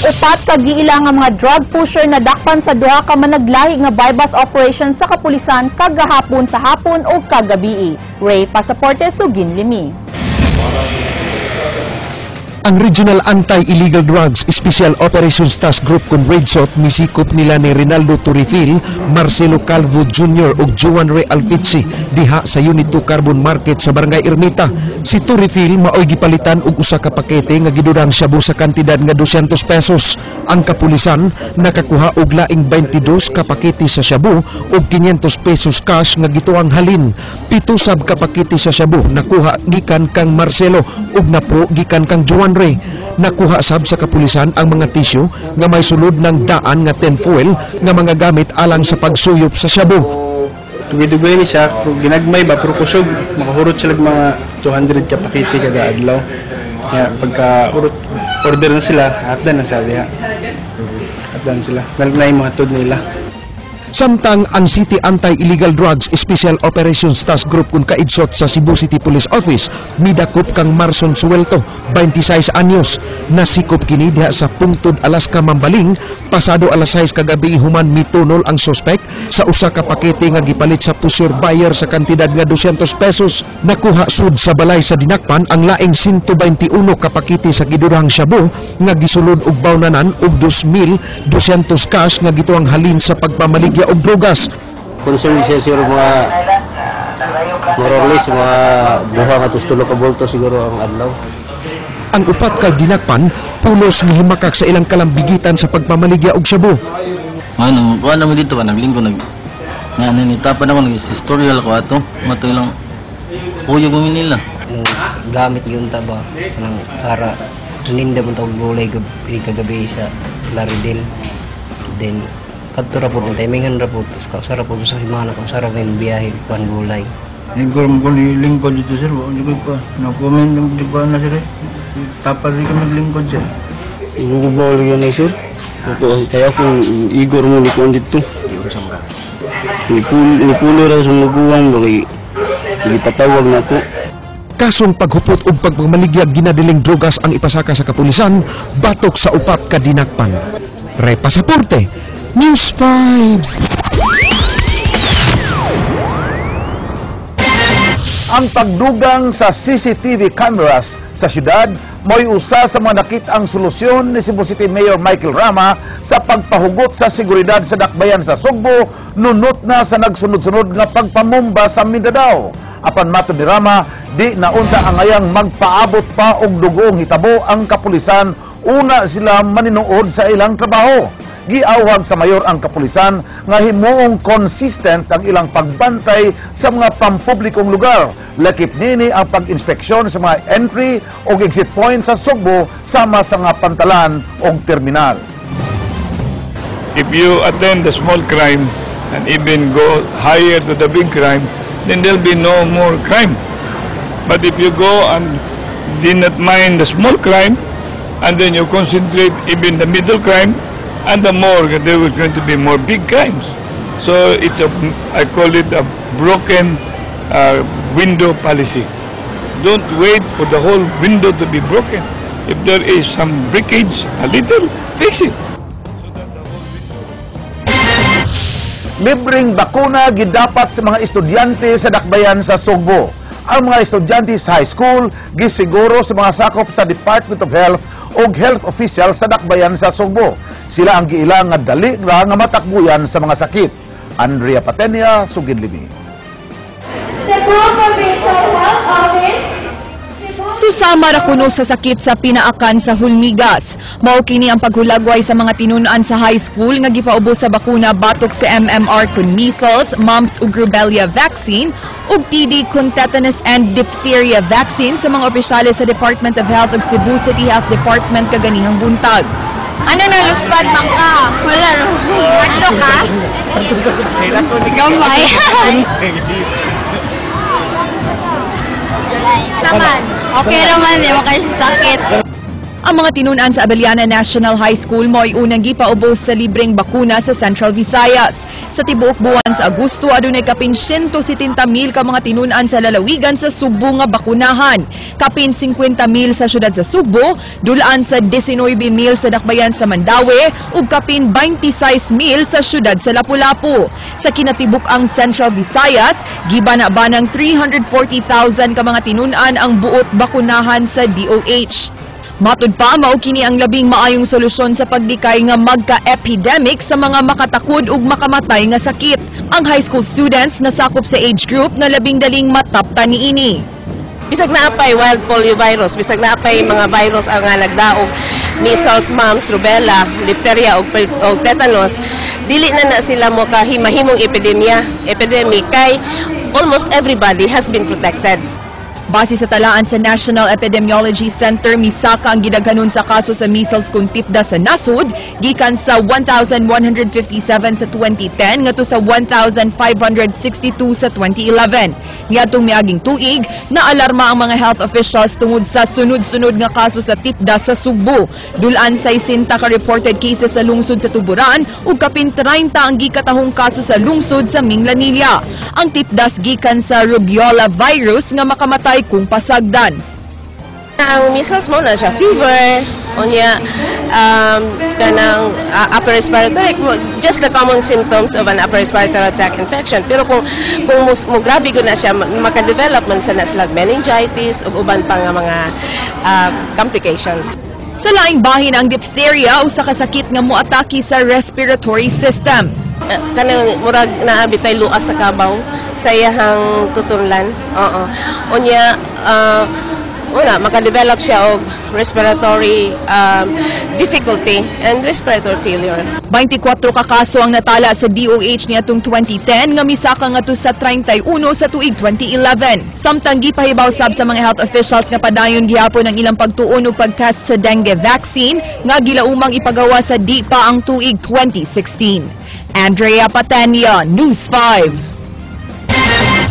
Upat ka giila nga mga drug pusher na dakpan sa duha ka managlahi nga bypass operation sa kapulisan kagahapon sa hapon o kagabi. Ray Pasaporte, Sugin Limi. Ang Regional Anti-Illegal Drugs Special Operations Task Group kung REDSOT misikop nila ni Rinaldo Torrefil, Marcelo Calvo Jr. ug Juan Ray Alpizzi diha sa Unit 2 Carbon Market sa Barangay Ermita. Si Torrefil maoy gipalitan og usa ka pakete nga gidudang shabu sa kantidad nga 200 pesos. Ang kapulisan nakakuha og laing 22 ka pakete sa shabu ug 500 pesos cash nga gituang halin. 7 sab ka pakete sa shabu nakuha gikan kang Marcelo ug 10 gikan kang Juan Ray. Nakuha sab sa kapulisan ang mga tisyo nga may sulod ng daan nga tinfoil nga mga gamit alang sa pagsuyop sa shabu. Tugay-tugay ni siya, ginagmay ba, pero kusog, makahurot sila mga 200 ka pakiti kada adlaw. Kaya pagka order na sila, atdan na sabi ha. Atdan sila, nalgnay mo hatod nila. Samtang ang City Anti-Illegal Drugs Special Operations Task Group kung kaidsot sa Cebu City Police Office, midakop kang Marson Suelto, 26 anyos, nasikop kini diha sa Pungtod, Alaska, Mambaling, pasado alas 6 kagabi human mitunol ang suspect sa usa ka pakete nga gipalit sa pusher buyer sa kantidad nga 200 pesos. Nakuha sud sa balay sa dinakpan ang laing 121 ka pakete sa gidurang shabu nga gisulod og bawnanan og 2,200 cash nga gituang halin sa pagpamaligya og drogas. Concern siya siguro mga more or less mga buha nga tustulo ka bolto siguro ang adlaw. Ang upat ka dinakpan pulos ni himakak sa ilang kalambigitan sa pagpamaligya og shabu. Ano mo dito ka naglinggo nitapan ako nag-historial ko ato matoy lang kuyo gumin nila. Gamit yun ta ba nang para rininda mo tawag gulay kagabi sa Laridel. Then kadto ra po ng timingan ra po sarap po sa himana kung sarap yung biyahe kuan gulay. Lingkod mo kung lingkod dito sir, hindi ko pa na-comment yung di ba na sir eh. Tapos rin kami lingkod sir. Hindi ko ba ulit yan eh sir? Kaya kung igor mo likuan dito. Nipulo ra sa maguwang bakit hindi patawag na ako. Kasong paghupot ug pagpamaligya ginadiling drogas ang ipasaka sa kapulisan batok sa upat ka dinakpan. Ray Pasaporte, News 5. Ang pagdugang sa CCTV cameras sa syudad mo'y usa sa mga nakitang solusyon ni Cebu City Mayor Michael Rama sa pagpahugot sa seguridad sa dakbayan sa Sugbo nunot na sa nagsunod-sunod nga pagpamumba sa Mindanao. Apan matod ni Rama, di naunta ang ngayang magpaabot pa og dugong hitabo ang kapulisan una sila maninuod sa ilang trabaho. Giawhag sa mayor ang kapulisan nga himuong consistent ang ilang pagbantay sa mga pampublikong lugar. Lakip nini ang pag-inspeksyon sa mga entry o exit points sa Sugbo sama sa nga pantalan o terminal. If you attend the small crime and even go higher to the big crime, then there'll be no more crime. But if you go and did not mind the small crime and then you concentrate even the middle crime, and the more there was going to be more big crimes. So it's I call it a broken window policy. Don't wait for the whole window to be broken. If there is some breakage, a little, fix it. Libreng bakuna gidapat sa mga estudyante sa dakbayan sa Sugbo. Ang mga estudyante sa high school gisiguro sa mga sakop sa Department of Health o health official sa dakbayan sa Sugbo. Sila ang giilang nga dali ra nga matakbuyan sa mga sakit. Andrea Patenia, Sugin Limi. Cebu Provincial Health Office. Susama ra kuno sa sakit sa pinaakan sa Hulmigas. Mao kini ang paghulagway sa mga tinun-an sa high school nga gipaubos sa bakuna batok sa MMR kun measles, mumps ug rubella vaccine ug TD kun tetanus and diphtheria vaccine sa mga opisyales sa Department of Health ug Cebu City Health Department kaganihang buntag. Ano na luspad man ka? Wala no. Ano ka? Gamay. Naman. Okay naman, di mo kayo sakit. Ang mga tinunan sa Abellana National High School mo ay unang gipaubos sa libreng bakuna sa Central Visayas. Sa tibuok buwan sa Agosto, adunay kapin 170,000 ka mga tinunan sa lalawigan sa Sugbo nga bakunahan. Kapin 50,000 sa syudad sa Sugbo, dulaan sa 19,000 sa dakbayan sa Mandaue, ug kapin 26,000 sa syudad sa Lapu-Lapu. Sa kinatibuk ang Central Visayas, gibana-ba ng 340,000 ka mga tinunan ang buot bakunahan sa DOH. Matud pa, mao kini ang labing maayong solusyon sa pagdikay nga magka-epidemic sa mga makatakod ug makamatay nga sakit. Ang high school students nasakop sa age group na labing daling mataptan niini. Bisag naapay wild poliovirus, bisag naapay mga virus ang nga nagdaog, measles, mumps, rubella, diphtheria o tetanus, dili na sila mo kahimahimong epidemic kay almost everybody has been protected. Base sa talaan sa National Epidemiology Center, misaka ang gidaghanon sa kaso sa measles kung tipda sa nasud, gikan sa 1,157 sa 2010 ngadto sa 1,562 sa 2011. Niadtong miaging tuig, naalarma ang mga health officials tungod sa sunod-sunod nga kaso sa tipda sa Sugbo. Dulan sa 60 ka reported cases sa lungsod sa Tuburan ug kapin 30 ang gikatahong kaso sa lungsod sa Minglanilla. Ang tipdas gikan sa rubiola virus nga makamatay kung pasagdan. Ang measles mo na siya fever, unya kanang upper respiratory, just the common symptoms of an upper respiratory tract infection. Pero kung mo grabe ko na siya, maka-develop man sa naslag meningitis ug uban pa nga mga complications. Sa laing bahin ang diphtheria, usa ka sakit nga moatake sa respiratory system. Kanang murag naabitay luas sa kabaw sa iyahang tutunlan. Oo. Unya maka-develop siya og respiratory difficulty and respiratory failure. 24 ka kaso ang natala sa DOH niadtong 2010 nga misaka ngadto sa 31 sa tuig 2011. Samtang gipahibaw sab sa mga health officials nga padayon gihapon ang ilang pagtuon ug pagtest sa dengue vaccine nga gilaumang ipagawa sa di pa ang tuig 2016. Andrea Patania, News 5.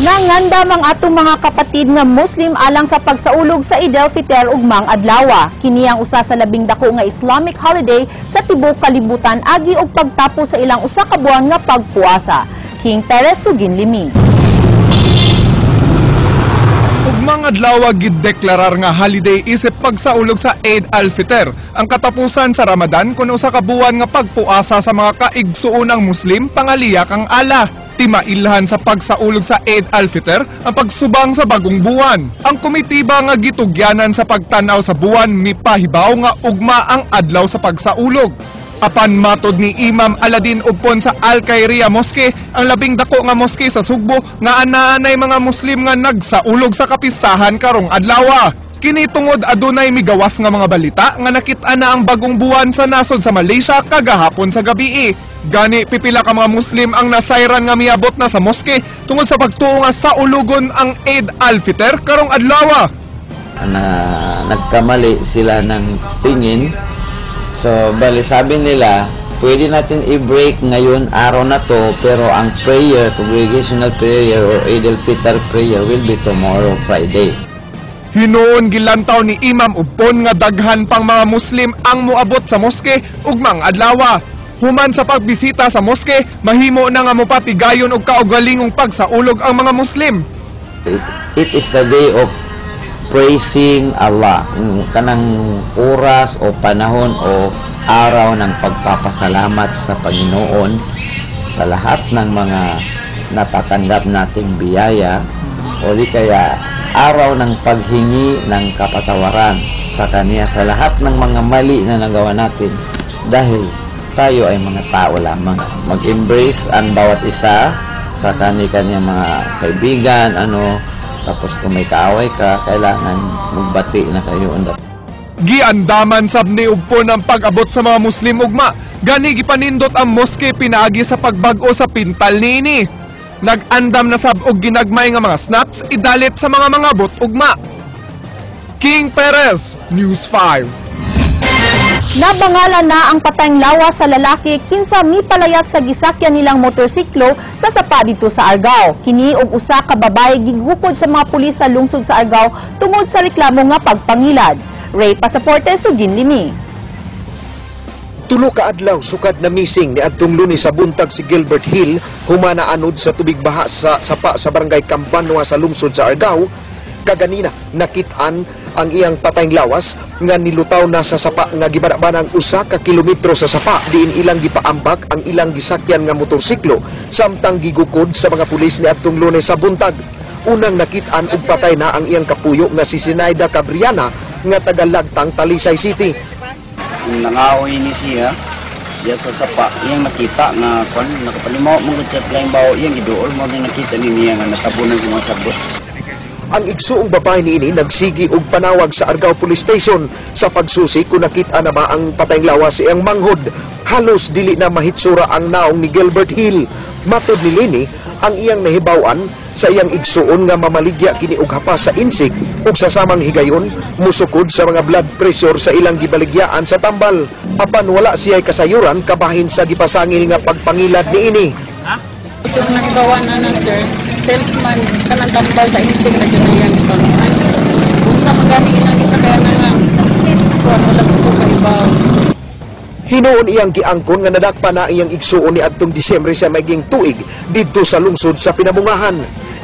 Nangandam ang atong mga kapatid nga Muslim alang sa pagsaulog sa Eid al-Fitr ug Mang Adlaw. Kini ang usa sa labing dako nga Islamic holiday sa tibuok kalibutan agi og pagtapos sa ilang usa ka buwan nga pagpuasa. King Perez Sugin Limi. Ug Mang Adlaw giddeklarar nga holiday isip pagsaulog sa Eid al-Fitr, ang katapusan sa Ramadan kuno usa ka buwan nga pagpuasa sa mga kaigsuonang Muslim pangaliyak ang ala. Timailhan sa pagsaulog sa Eid al-Fitr ang pagsubang sa bagong buwan. Ang komitiba nga gitugyanan sa pagtanaw sa buwan mipahibaw nga ugma ang adlaw sa pagsaulog. Apan matod ni Imam Aladin Upon sa Al-Khairia Mosque, ang labing dako nga mosque sa Sugbo nga anaanay mga Muslim nga nagsaulog sa kapistahan karong adlaw. Kini tungod adunay migawas nga mga balita nga nakit-a na ang bagong buwan sa nasod sa Malaysia kagahapon sa gabii. Gani pipila ka mga Muslim ang nasayran nga miabot na sa moske tungod sa pagtuo nga sa ulugon ang Eid al-Fitr karong adlaw. Nagkamali sila ng tingin. So bali sabi nila, pwede natin i-break ngayon araw na to, pero ang prayer, congregational prayer or Eid al-Fitr prayer will be tomorrow, Friday. Hinoon gilantaw ni Imam Upon nga daghan pang mga Muslim ang moabot sa moske ug Mang Adlaw. Human sa pagbisita sa moske, mahimo na nga mopatigayon og kaugalingong pagsaulog ang mga Muslim. It is the day of praising Allah. Kanang oras o panahon o araw ng pagpapasalamat sa Panginoon sa lahat ng mga natatanggap nating biyaya, o di kaya araw ng paghingi ng kapatawaran sa Kanya sa lahat ng mga mali na nagawa natin, dahil tayo ay mga tao lamang. Mag-embrace ang bawat isa sa kanya mga kaibigan, tapos kung may kaaway ka, kailangan magbati na kayo. Giandaman sab ni Upon ang pag-abot sa mga Muslim ugma. Gani gipanindot ang moske pinaagi sa pagbag-o sa pintal niini. Nag-andam na sab og ginagmay nga mga snacks idalit sa mga mangabot ugma. King Perez, News 5. Nabangalan na ang patayng lawas sa lalaki kinsa mipalayat sa gisakyan nilang motorsiklo sa sapa dito sa Argao. Kini og usa ka babae gighukod sa mga pulis sa lungsod sa Argao tungod sa reklamo nga pagpangilad. Ray Pasaporte, Sujin Limi. Tulo ka adlaw sukad na missing ni adtong Lunes sa buntag si Gilbert Hill humana anod sa tubig baha sa sapa sa barangay Campanua sa lungsod sa Argao. Kaganina nakit-an ang iyang patayng lawas nga nilutaw na sa sapa nga gibanabanang usa ka kilometro sa sapa diin ilang gipaambak ang ilang gisakyan nga motorsiklo samtang gigukod sa mga pulis ni adtong Lunes sa buntag. Unang nakit-an og patay na ang iyang kapuyo nga si Sinaida Cabriana nga taga Lagtang, Talisay City. Nangaoy ni siya diya sa sapa iyang nakita na kon nakapalimaw mo gud lang bawo iyang giduol mo din nakita niya nga natabunan sa mga sabot. Ang igsuong babae niini nagsigi og panawag sa Argao Police Station sa pagsusi kung nakita na ba ang patayng lawas sa iyang manghod. Halos dili na mahitsura ang naong ni Gilbert Hill. Matod ni Lini, ang iyang nahibawan sa iyang igsuon nga mamaligya kini og hapas sa insik ug sa samang higayon musukod sa mga blood pressure sa ilang gibaligyaan sa tambal. Apan wala siya'y kasayuran kabahin sa gipasangil nga pagpangilad niini. Itong nahibawan na sir, salesman kanang tambal sa insik na dyan na yan ipanuhan. Kung sa magaling ilang isa kaya na nga, kuwan mo lang ito kaibaw. Hinuon iyang giangkon nga nadakpa na iyang igsuon ni adtong Disyembre sa maiging tuig didto sa lungsod sa Pinamungahan.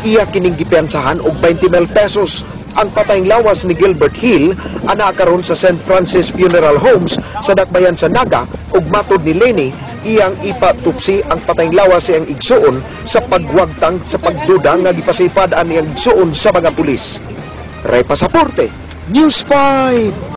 Iya kining gipensahan og 20,000 pesos. Ang patayng lawas ni Gilbert Hill ana karon sa St. Francis Funeral Homes sa Dakbayan sa Naga ug matod ni Lenny iyang ipatupsi ang patayng lawas sa iyang igsuon sa pagwagtang sa pagduda nga gipasipad ang iyang igsuon sa mga pulis. Ray Pasaporte, News 5.